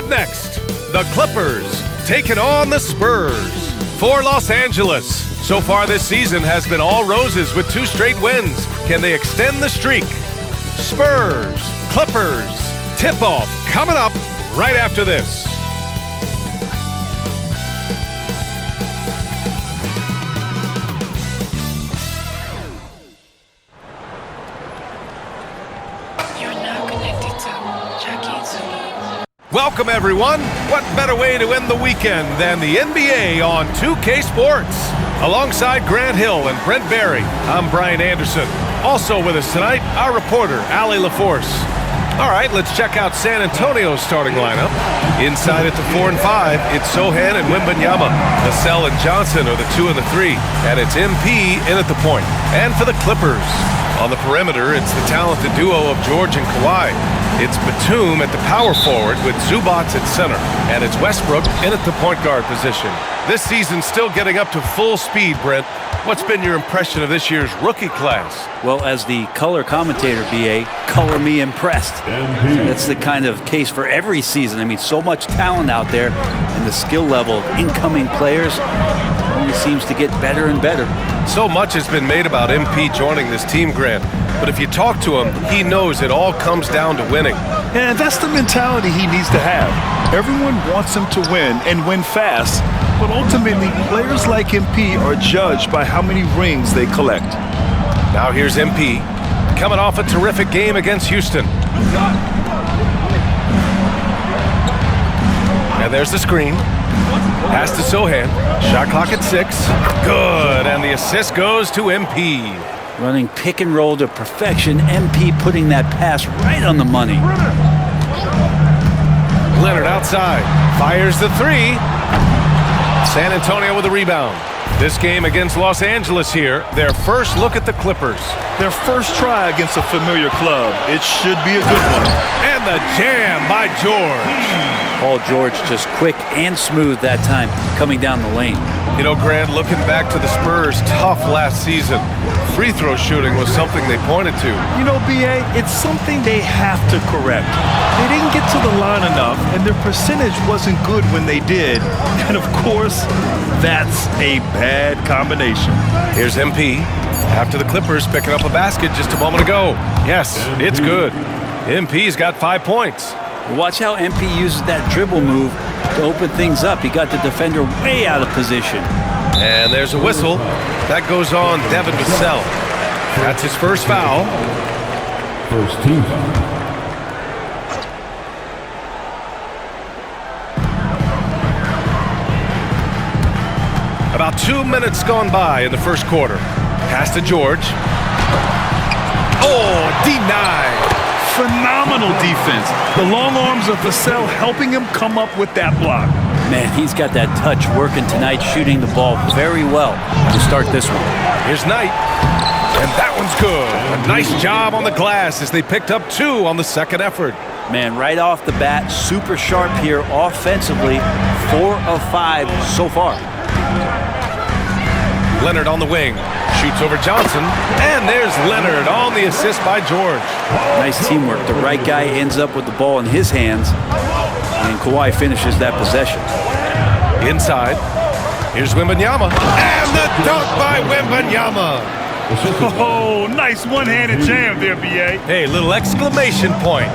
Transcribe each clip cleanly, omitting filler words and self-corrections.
Up next, the Clippers taking on the Spurs. For Los Angeles, so far this season has been all roses with 2 straight wins. Can they extend the streak? Spurs, Clippers, tip-off coming up right after this. Welcome, everyone. What better way to end the weekend than the NBA on 2K Sports? Alongside Grant Hill and Brent Barry, I'm Brian Anderson. Also with us tonight, our reporter, Allie LaForce. All right, let's check out San Antonio's starting lineup. Inside at the 4 and 5, it's Sochan and Wembanyama. Vassell and Johnson are the 2 and the 3, and it's MP in at the point. And for the Clippers, on the perimeter, it's the talented duo of George and Kawhi. It's Batum at the power forward with Zubac at center. And it's Westbrook in at the point guard position. This season's still getting up to full speed, Brent. What's been your impression of this year's rookie class? Well, as the color commentator, BA, color me impressed. That's the kind of case for every season. I mean, so much talent out there, and the skill level of incoming players only seems to get better and better. So much has been made about MP joining this team, Grant. But if you talk to him, he knows it all comes down to winning. And that's the mentality he needs to have. Everyone wants him to win and win fast, but ultimately players like MP are judged by how many rings they collect. Now here's MP, coming off a terrific game against Houston. And there's the screen. Pass to Sochan. Shot clock at 6. Good, and the assist goes to MP. Running pick and roll to perfection, MP putting that pass right on the money. Leonard outside, fires the 3. San Antonio with a rebound. This game against Los Angeles here, their first look at the Clippers. Their first try against a familiar club. It should be a good one. And the jam by George. Paul George just quick and smooth that time coming down the lane. You know, Grant, looking back to the Spurs' tough last season, free throw shooting was something they pointed to. You know, BA, it's something they have to correct. They didn't get to the line enough, and their percentage wasn't good when they did. And of course, that's a bad combination. Here's MP after the Clippers picking up a basket just a moment ago. Yes, it's good. MP's got 5 points. Watch how MP uses that dribble move to open things up. He got the defender way out of position. And there's a whistle. That goes on Devin Vassell. That's his first foul. First team. About 2 minutes gone by in the first quarter. Pass to George. Oh, denied. Phenomenal defense. The long arms of Vassell helping him come up with that block. Man, he's got that touch working tonight, shooting the ball very well to start this one. Here's Knight. And that one's good. A nice job on the glass as they picked up 2 on the second effort. Man, right off the bat, super sharp here offensively. 4 of 5 so far. Leonard on the wing. Shoots over Johnson. And there's Leonard on the assist by George. Nice teamwork. The right guy ends up with the ball in his hands, and Kawhi finishes that possession. Inside. Here's Wembanyama. And the dunk by Wembanyama. Oh, nice one-handed jam there, BA. Hey, little exclamation point.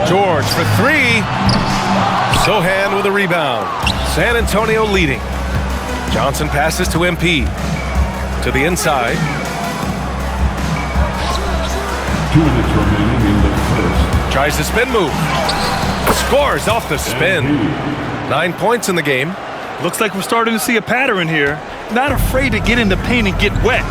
George for 3. Sochan with a rebound. San Antonio leading. Johnson passes to MP. To the inside. 2 minutes remaining in the first. Tries the spin move. Scores off the spin. 9 points in the game. Looks like we're starting to see a pattern here. Not afraid to get in the paint and get wet.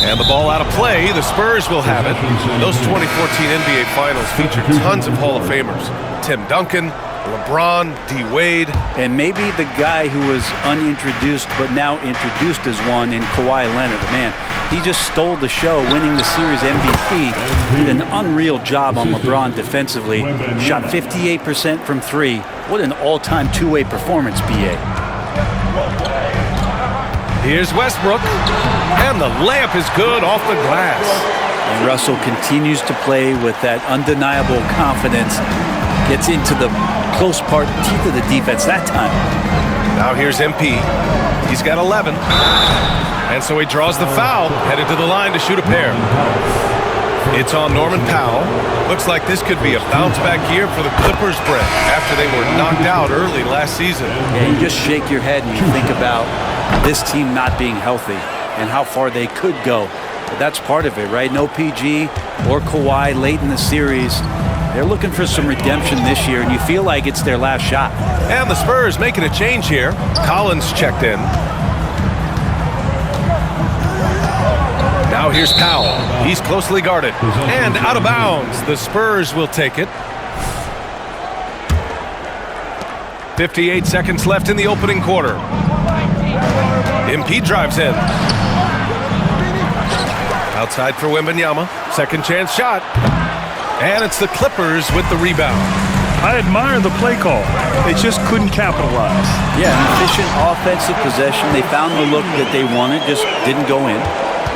And the ball out of play. The Spurs will have it. Those 2014 NBA Finals featured tons of Hall of Famers. Tim Duncan, LeBron, D. Wade. And maybe the guy who was unintroduced but now introduced as one in Kawhi Leonard. Man, he just stole the show, winning the series MVP. Did an unreal job on LeBron defensively. Shot 58% from 3. What an all-time two-way performance, BA. Here's Westbrook. And the layup is good off the glass. And Russell continues to play with that undeniable confidence. Gets into the close part, teeth of the defense that time. Now here's MP. He's got 11. And so he draws the foul, headed to the line to shoot a pair. It's on Norman Powell. Looks like this could be a bounce-back year for the Clippers, Brent, after they were knocked out early last season. Yeah, you just shake your head when you think about this team not being healthy and how far they could go. But that's part of it, right? No PG or Kawhi late in the series. They're looking for some redemption this year, and you feel like it's their last shot. And the Spurs making a change here. Collins checked in. Now here's Powell. He's closely guarded. And out of bounds. The Spurs will take it. 58 seconds left in the opening quarter. MP drives in. Outside for Wembanyama. Second chance shot. And it's the Clippers with the rebound. I admire the play call. They just couldn't capitalize. Yeah, an efficient offensive possession. They found the look that they wanted, just didn't go in.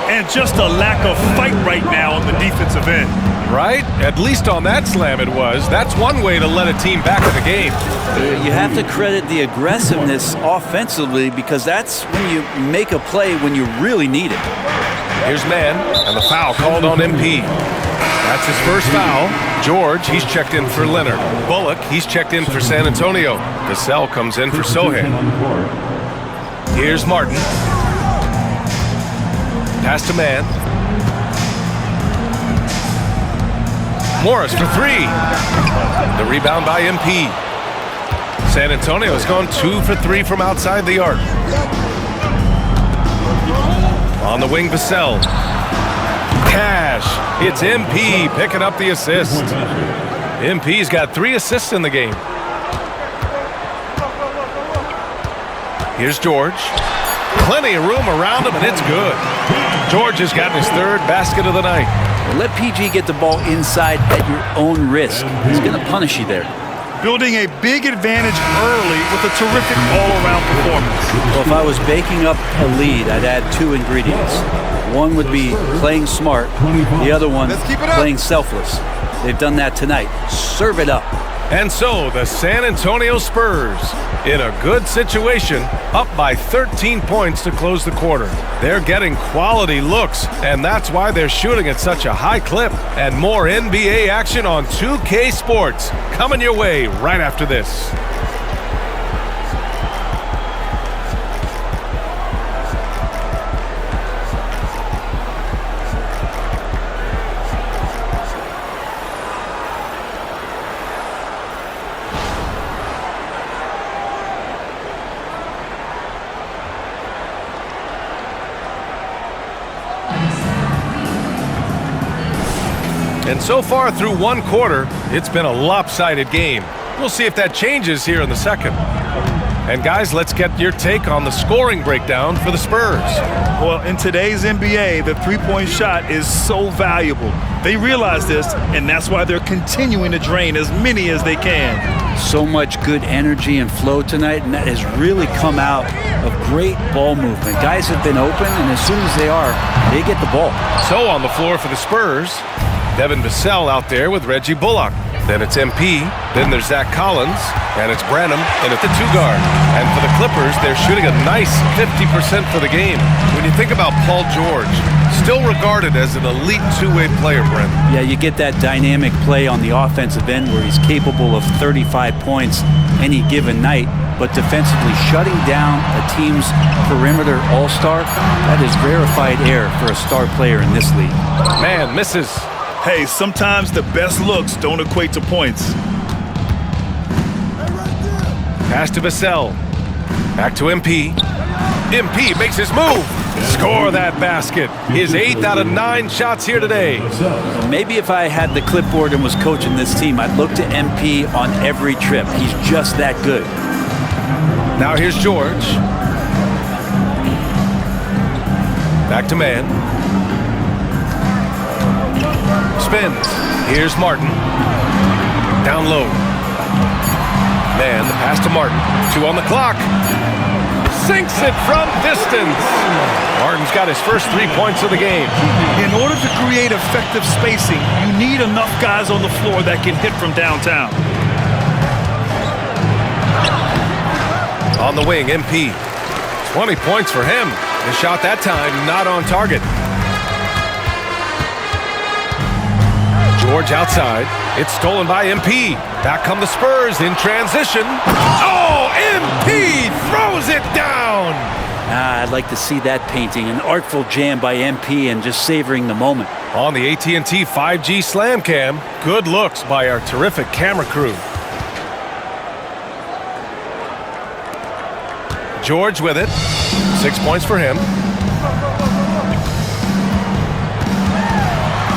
And just a lack of fight right now on the defensive end. Right? At least on that slam it was. That's one way to let a team back in the game. You have to credit the aggressiveness offensively because that's when you make a play when you really need it. Here's Mann, and the foul called on MP. That's his first foul. George, he's checked in for Leonard. Bullock, he's checked in for San Antonio. Vassell comes in for Sohan. Here's Martin. Pass to Mann. Morris for three. The rebound by MP. San Antonio has gone 2 for 3 from outside the arc. On the wing, Vassell. Cash. It's MP picking up the assist. MP's got 3 assists in the game. Here's George. Plenty of room around him, and it's good. George has gotten his 3rd basket of the night. Let PG get the ball inside at your own risk. He's going to punish you there. Building a big advantage early with a terrific all-around performance. Well, if I was baking up a lead, I'd add 2 ingredients. One would be playing smart. The other one, playing selfless. They've done that tonight. Serve it up. And so the San Antonio Spurs, in a good situation, up by 13 points to close the quarter. They're getting quality looks, and that's why they're shooting at such a high clip. And more NBA action on 2K Sports coming your way right after this. And so far through one quarter, it's been a lopsided game. We'll see if that changes here in the second. And guys, let's get your take on the scoring breakdown for the Spurs. Well, in today's NBA, the three-point shot is so valuable. They realize this, and that's why they're continuing to drain as many as they can. So much good energy and flow tonight, and that has really come out of great ball movement. Guys have been open, and as soon as they are, they get the ball. So on the floor for the Spurs, Devin Vassell out there with Reggie Bullock. Then it's MP, then there's Zach Collins, and it's Branham in at the 2-guard. And for the Clippers, they're shooting a nice 50% for the game. When you think about Paul George, still regarded as an elite 2-way player, Brent. Yeah, you get that dynamic play on the offensive end where he's capable of 35 points any given night, but defensively shutting down a team's perimeter all-star, that is rarefied air for a star player in this league. Man, misses. Hey, sometimes the best looks don't equate to points. Pass to Vassell. Back to MP. MP makes his move. Score that basket. His 8th out of 9 shots here today. Maybe if I had the clipboard and was coaching this team, I'd look to MP on every trip. He's just that good. Now here's George. Back to Mann. Spins. Here's Martin. Down low. Mann, the pass to Martin. 2 on the clock. sinks it from distance. Martin's got his first 3 points of the game. In order to create effective spacing, you need enough guys on the floor that can hit from downtown. On the wing, MP. 20 points for him. The shot that time not on target. George outside. It's stolen by MP. Back come the Spurs in transition. Oh, MP throws it down. I'd like to see that painting. An artful jam by MP and just savoring the moment. On the AT&T 5G Slam Cam, good looks by our terrific camera crew. George with it. 6 points for him.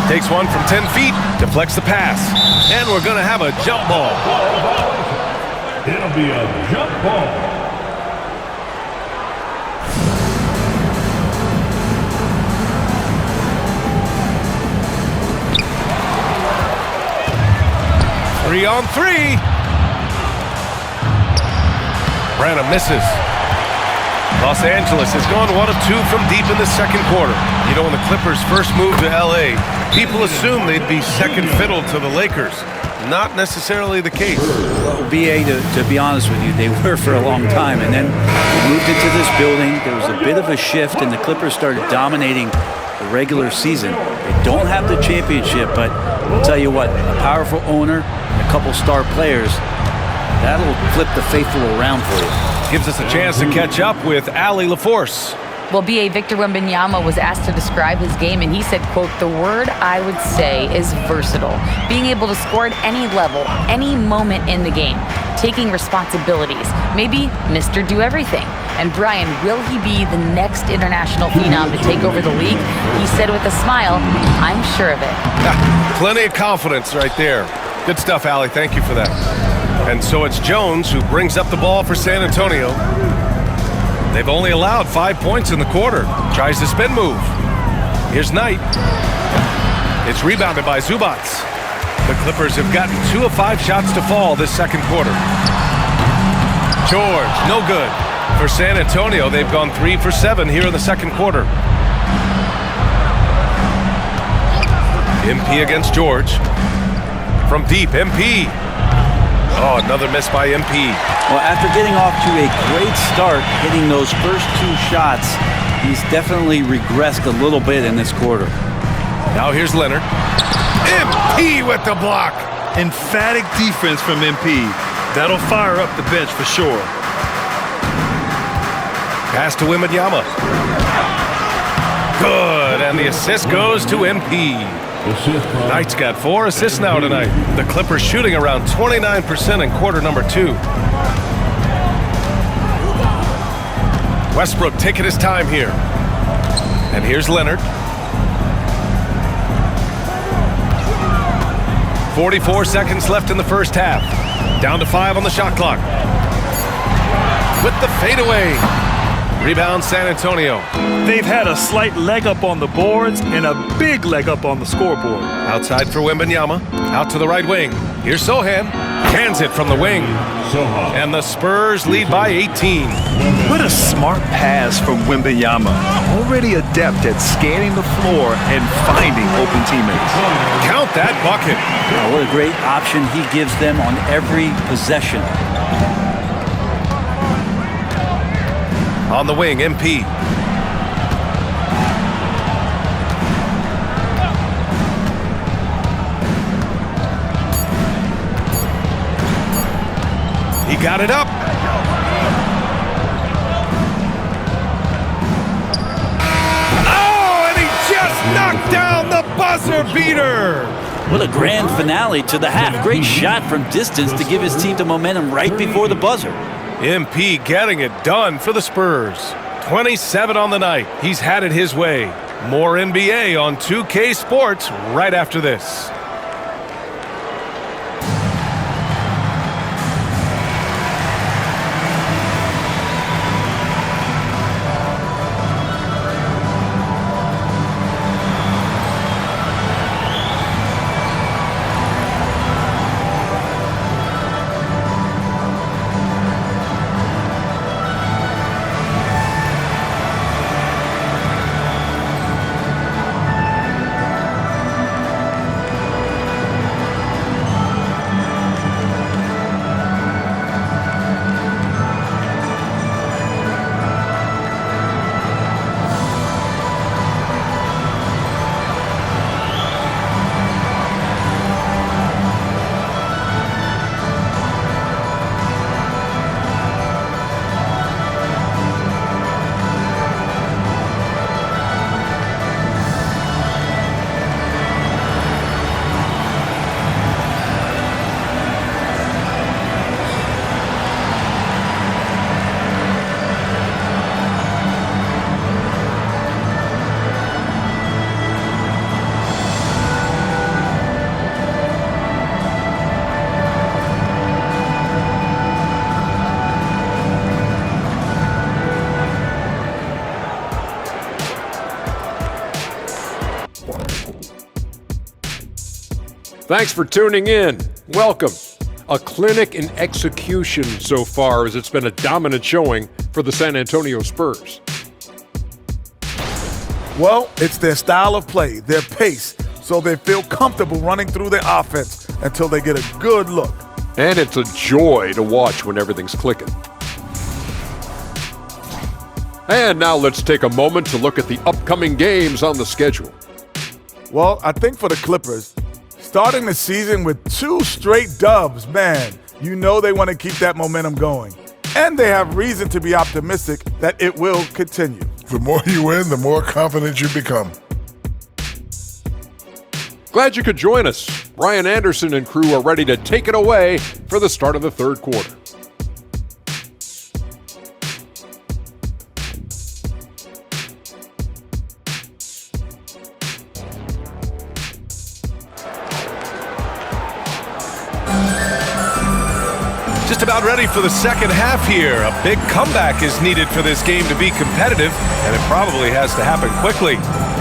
Takes one from 10 feet, deflects the pass. And we're going to have a jump ball. It'll be a jump ball. Three on three. Branham misses. Los Angeles has gone 1 of 2 from deep in the second quarter. You know, when the Clippers first moved to L.A., people assumed they'd be second fiddle to the Lakers. Not necessarily the case. Well, BA, to be honest with you, they were for a long time. And then they moved into this building. There was a bit of a shift, and the Clippers started dominating the regular season. They don't have the championship, but I'll tell you what, a powerful owner and a couple star players, that'll flip the faithful around for you. Gives us a chance to catch up with Allie LaForce. Well, B.A. Victor Wembanyama was asked to describe his game, and he said, quote, "The word I would say is versatile. Being able to score at any level, any moment in the game, taking responsibilities, maybe Mr. Do-Everything." And Brian, will he be the next international phenom to take over the league? He said with a smile, "I'm sure of it." Plenty of confidence right there. Good stuff, Allie. Thank you for that. And so it's Jones who brings up the ball for San Antonio. They've only allowed 5 points in the quarter. Tries the spin move. Here's Knight. It's rebounded by Zubac. The Clippers have gotten 2 of 5 shots to fall this second quarter. George, no good. For San Antonio, they've gone 3 for 7 here in the second quarter. MP against George. From deep, MP. Oh, another miss by MP. Well, after getting off to a great start, hitting those first 2 shots, he's definitely regressed a little bit in this quarter. Now here's Leonard. MP with the block. Emphatic defense from MP. That'll fire up the bench for sure. Pass to Wembanyama. Good, and the assist goes to MP. Knight's got 4 assists now tonight. The Clippers shooting around 29% in quarter number 2. Westbrook taking his time here. And here's Leonard. 44 seconds left in the first half. Down to 5 on the shot clock. With the fadeaway. Rebound San Antonio. They've had a slight leg up on the boards and a big leg up on the scoreboard. Outside for Wembanyama. Out to the right wing. Here's Sohan. Cans it from the wing. And the Spurs lead by 18. What a smart pass from Wembanyama. Already adept at scanning the floor and finding open teammates. Count that bucket. Oh, what a great option he gives them on every possession. On the wing, MP. He got it up. Oh, and he just knocked down the buzzer beater. What a grand finale to the half. Great shot from distance to give his team the momentum right before the buzzer. MP getting it done for the Spurs. 27 on the night. He's had it his way. More NBA on 2K Sports right after this. Thanks for tuning in. Welcome. A clinic in execution so far, as it's been a dominant showing for the San Antonio Spurs. Well, it's their style of play, their pace, so they feel comfortable running through their offense until they get a good look. And it's a joy to watch when everything's clicking. And now let's take a moment to look at the upcoming games on the schedule. Well, I think for the Clippers, starting the season with 2 straight dubs, man, you know they want to keep that momentum going. And they have reason to be optimistic that it will continue. The more you win, the more confident you become. Glad you could join us. Brian Anderson and crew are ready to take it away for the start of the third quarter. Just about ready for the second half here. A big comeback is needed for this game to be competitive, and it probably has to happen quickly.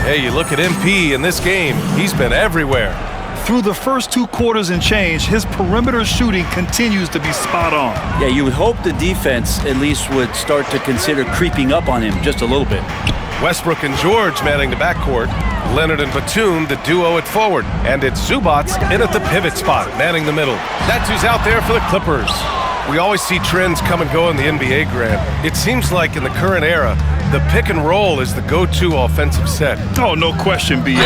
Hey, you look at MP in this game, he's been everywhere. Through the first 2 quarters and change, his perimeter shooting continues to be spot on. Yeah, you would hope the defense at least would start to consider creeping up on him just a little bit. Westbrook and George manning the backcourt. Leonard and Batum, the duo at forward. And it's Zubats in at the pivot spot, manning the middle. That's who's out there for the Clippers. We always see trends come and go in the NBA, Grant. It seems like in the current era, the pick and roll is the go-to offensive set. Oh, no question, B.A.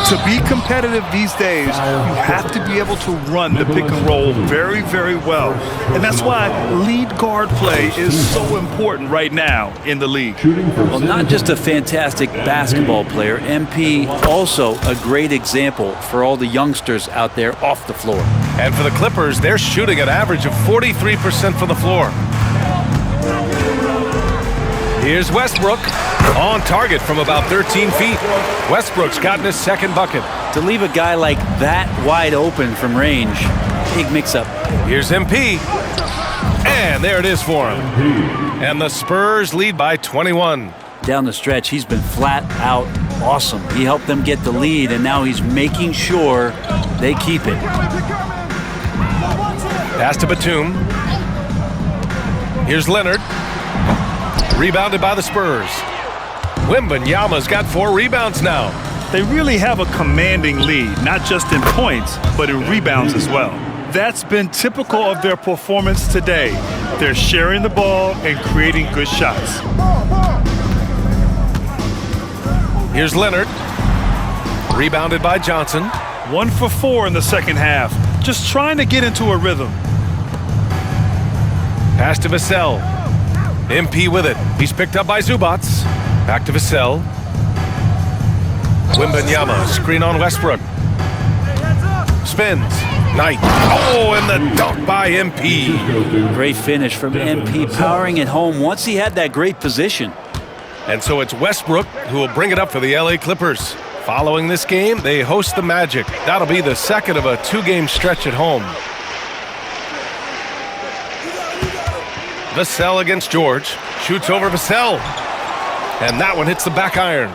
To be competitive these days, you have to be able to run the pick and roll very, very well. And that's why lead guard play is so important right now in the league. Well, not just a fantastic basketball player, MP also a great example for all the youngsters out there off the floor. And for the Clippers, they're shooting an average of 43% from the floor. Here's Westbrook on target from about 13 feet. Westbrook's gotten his second bucket. To leave a guy like that wide open from range, big mix-up. Here's MP. And there it is for him. And the Spurs lead by 21. Down the stretch, he's been flat out awesome. He helped them get the lead, and now he's making sure they keep it. Pass to Batum. Here's Leonard. Rebounded by the Spurs. Wembanyama's got 4 rebounds now. They really have a commanding lead, not just in points, but in rebounds as well. That's been typical of their performance today. They're sharing the ball and creating good shots. Here's Leonard. Rebounded by Johnson. 1 for 4 in the second half. Just trying to get into a rhythm. Pass to Vassell. MP with it. He's picked up by Zubats. Back to Vassell. Wembanyama, screen on Westbrook. Spins. Knight. Oh, and the dunk by MP. Great finish from MP, powering it home once he had that great position. And so it's Westbrook who will bring it up for the LA Clippers. Following this game, they host the Magic. That'll be the second of a 2-game stretch at home. Vassell against George. Shoots over Vassell. And that one hits the back iron.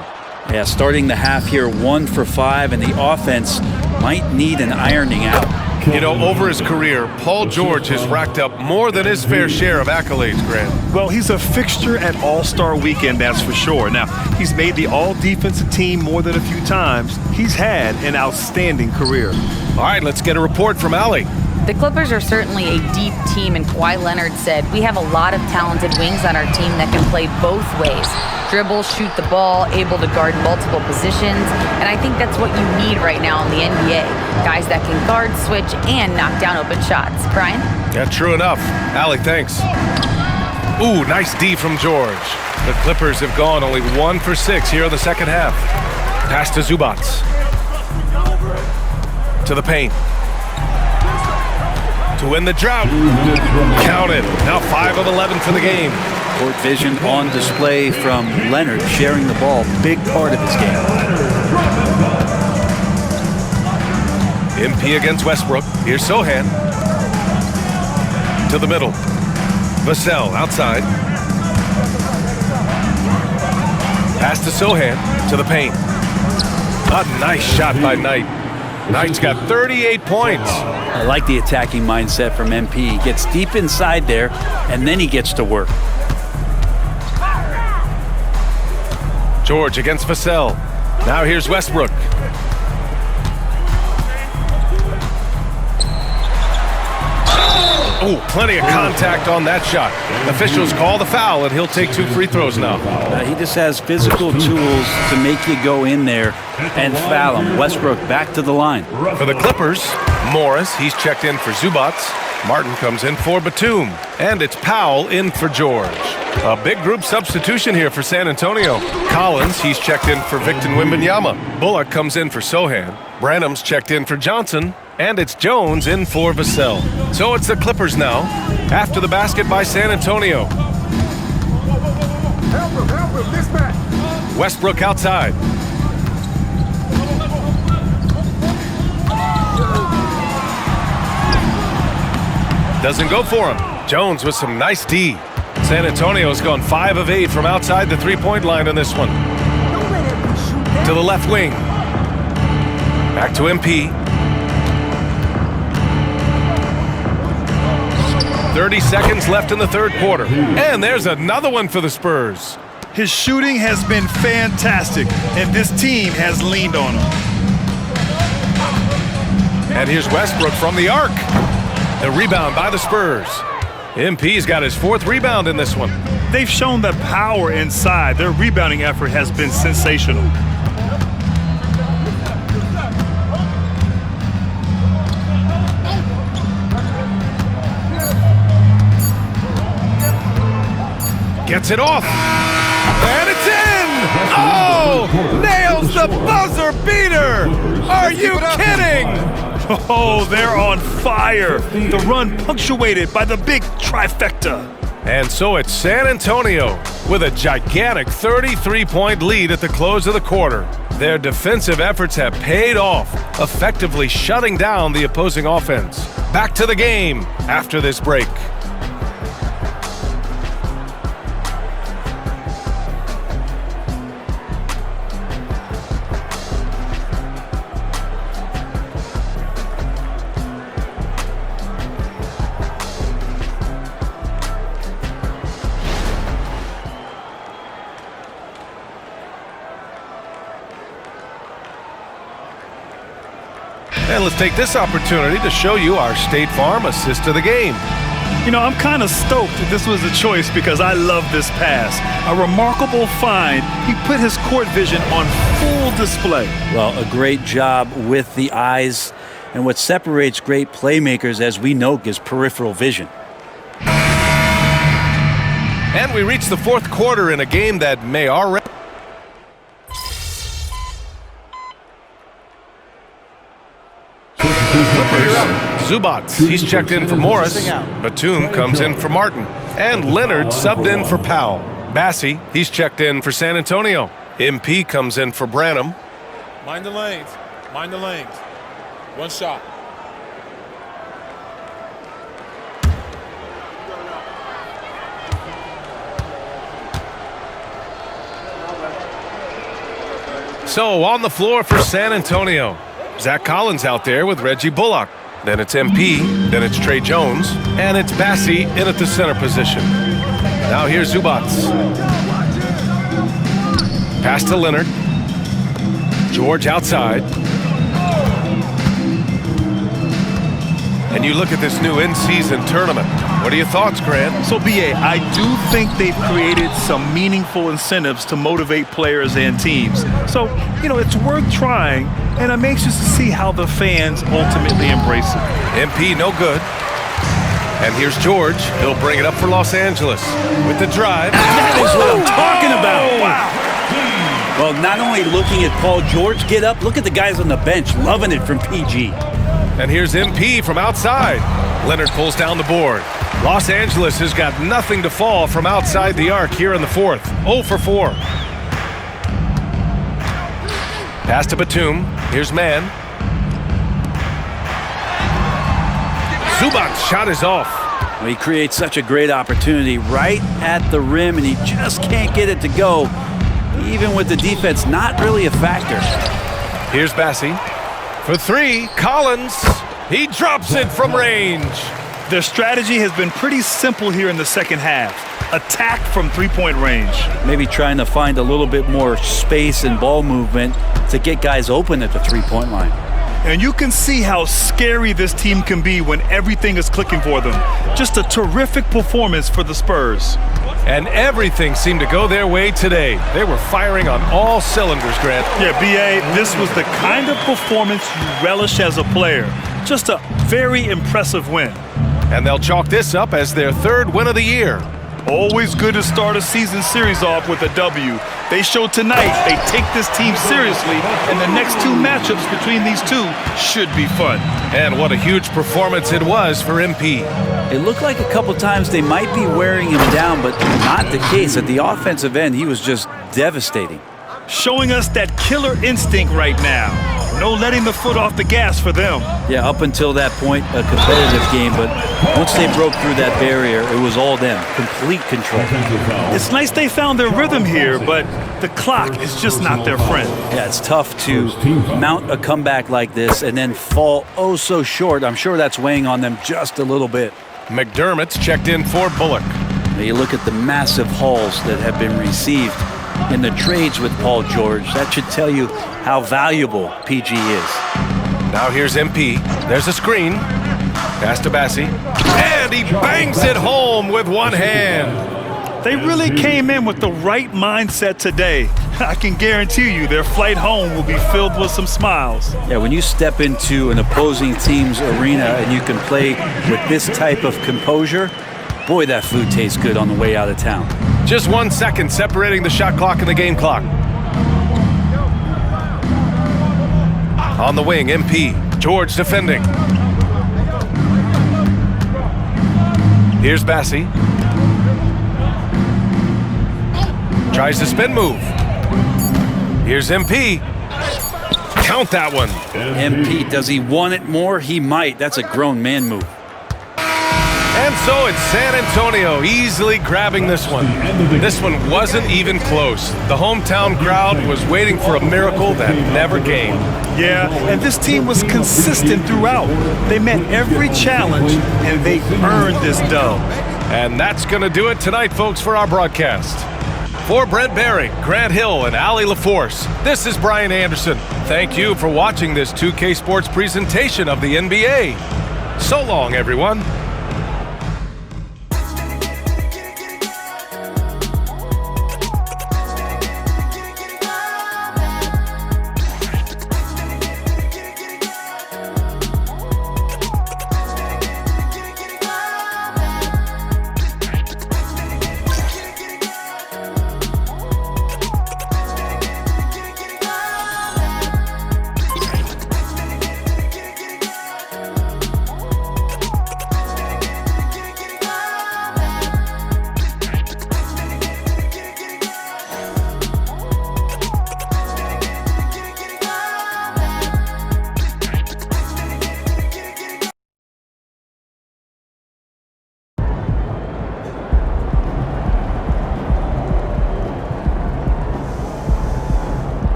Yeah, starting the half here 1 for 5, and the offense might need an ironing out. You know, over his career, Paul George has racked up more than his fair share of accolades, Grant. Well, he's a fixture at All-Star Weekend, that's for sure. Now, he's made the All-Defensive Team more than a few times. He's had an outstanding career. All right, let's get a report from Allie. The Clippers are certainly a deep team, and Kawhi Leonard said, "We have a lot of talented wings on our team that can play both ways. Dribble, shoot the ball, able to guard multiple positions, and I think that's what you need right now in the NBA. Guys that can guard, switch, and knock down open shots." Brian? Yeah, true enough. Allie, thanks. Ooh, nice D from George. The Clippers have gone only 1 for 6 here in the second half. Pass to Zubats. To the paint. To win the drought. Count it. Now 5 of 11 for the game. Court vision on display from Leonard, sharing the ball. Big part of his game. MP against Westbrook. Here's Sohan. To the middle. Vassell outside. Pass to Sohan. To the paint. A nice shot by Knight. Knight's got 38 points. I like the attacking mindset from MP. He gets deep inside there, and then he gets to work. George against Vassell. Now here's Westbrook. Oh, plenty of contact on that shot. Officials call the foul, and he'll take 2 free throws now. He just has physical tools to make you go in there and foul him. Westbrook back to the line. For the Clippers, Morris, he's checked in for Zubats. Martin comes in for Batum. And it's Powell in for George. A big group substitution here for San Antonio. Collins, he's checked in for Victor Wembanyama. Bullock comes in for Sohan. Branham's checked in for Johnson. And it's Jones in for Vassell. So it's the Clippers now, after the basket by San Antonio. Westbrook outside. Doesn't go for him. Jones with some nice D. San Antonio's gone 5 of 8 from outside the three-point line on this one. To the left wing. Back to MP. 30 seconds left in the third quarter. And there's another one for the Spurs. His shooting has been fantastic, and this team has leaned on him. And here's Westbrook from the arc. The rebound by the Spurs. MP's got his 4th rebound in this one. They've shown the power inside. Their rebounding effort has been sensational. Gets it off. And it's in! Oh! Nails the buzzer beater! Are you kidding? Oh, they're on fire. The run punctuated by the big trifecta. And so it's San Antonio with a gigantic 33-point lead at the close of the quarter. Their defensive efforts have paid off, effectively shutting down the opposing offense. Back to the game after this break. And let's take this opportunity to show you our State Farm assist of the game. You know, I'm kind of stoked that this was a choice because I love this pass. A remarkable find. He put his court vision on full display. Well, a great job with the eyes. And what separates great playmakers, as we know, is peripheral vision. And we reach the fourth quarter in a game that may already... Zubats, he's checked in for Morris. Batum comes in for Martin. And Leonard subbed in for Powell. Bassie, he's checked in for San Antonio. MP comes in for Branham. Mind the lanes. Mind the lanes. One shot. So on the floor for San Antonio. Zach Collins out there with Reggie Bullock. Then it's MP, then it's Trey Jones, and it's Bassie in at the center position. Now here's Zubats. Pass to Leonard. George outside. And you look at this new in-season tournament. What are your thoughts, Grant? So, B.A., I do think they've created some meaningful incentives to motivate players and teams. So, you know, it's worth trying, and I'm anxious to see how the fans ultimately embrace it. MP, no good. And here's George. He'll bring it up for Los Angeles with the drive. That is what I'm talking about. Wow. Well, not only looking at Paul George get up, look at the guys on the bench loving it from PG. And here's MP from outside. Leonard pulls down the board. Los Angeles has got nothing to fall from outside the arc here in the fourth. 0 for 4. Pass to Batum. Here's Mann. Zubats' shot is off. Well, he creates such a great opportunity right at the rim, and he just can't get it to go. Even with the defense not really a factor. Here's Bassie. For three, Collins. He drops it from range. Their strategy has been pretty simple here in the second half. Attack from three-point range. Maybe trying to find a little bit more space and ball movement to get guys open at the three-point line. And you can see how scary this team can be when everything is clicking for them. Just a terrific performance for the Spurs. And everything seemed to go their way today. They were firing on all cylinders, Grant. Yeah, B.A., this was the kind of performance you relish as a player. Just a very impressive win. And they'll chalk this up as their third win of the year. Always good to start a season series off with a W. They showed tonight they take this team seriously, and the next two matchups between these two should be fun. And what a huge performance it was for MP. It looked like a couple times they might be wearing him down, but not the case. At the offensive end, he was just devastating. Showing us that killer instinct right now. No letting the foot off the gas for them. Yeah, up until that point, a competitive game, but once they broke through that barrier, it was all them. Complete control. It's nice they found their rhythm here, but the clock is just not their friend. Yeah, it's tough to mount a comeback like this and then fall oh so short. I'm sure that's weighing on them just a little bit. McDermott's checked in for Bullock. Now you look at the massive hauls that have been received in the trades with Paul George. That should tell you how valuable PG is. Now here's MP. There's a screen. Pass to Bassi. And he bangs it home with one hand. They really came in with the right mindset today. I can guarantee you their flight home will be filled with some smiles. Yeah, when you step into an opposing team's arena and you can play with this type of composure, boy, that food tastes good on the way out of town. Just 1 second separating the shot clock and the game clock. On the wing, MP. George defending. Here's Bassi. Tries to spin move. Here's MP. Count that one. MP, does he want it more? He might. That's a grown man move. And so it's San Antonio easily grabbing this one. This one wasn't even close. The hometown crowd was waiting for a miracle that never came. Yeah, and this team was consistent throughout. They met every challenge, and they earned this dub. And that's going to do it tonight, folks, for our broadcast. For Brent Barry, Grant Hill, and Allie LaForce, this is Brian Anderson. Thank you for watching this 2K Sports presentation of the NBA. So long, everyone.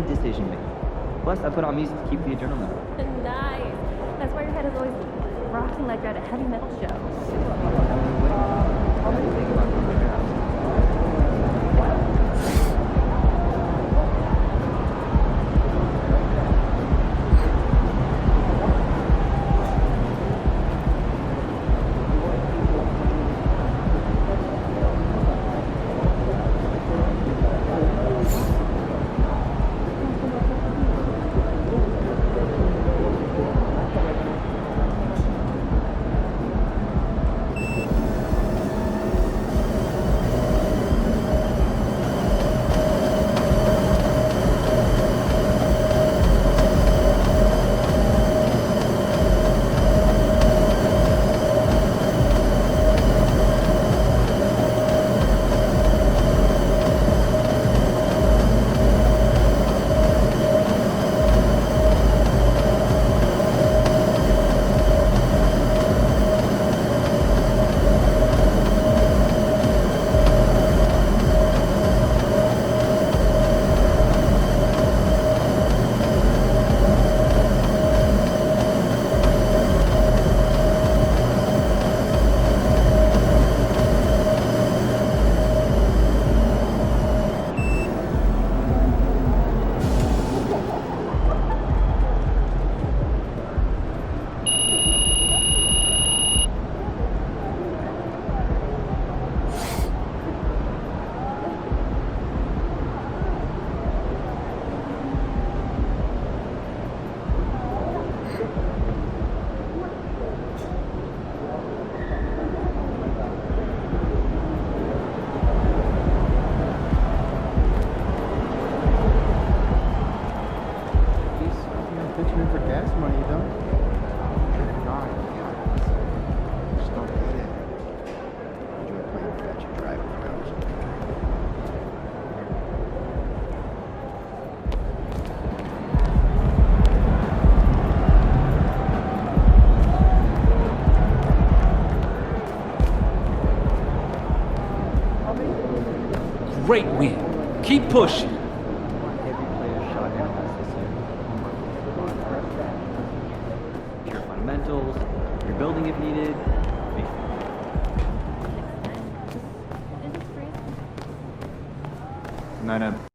Decision making. Plus, I put on music to keep the adrenaline up. Nice. That's why your head is always rocking like you're at a heavy metal show. you doing? Just don't get it. Enjoy playing fetch and driving around. Great win. Keep pushing. Every player shot analyzed this year. Pure fundamentals, rebuilding if needed. Night.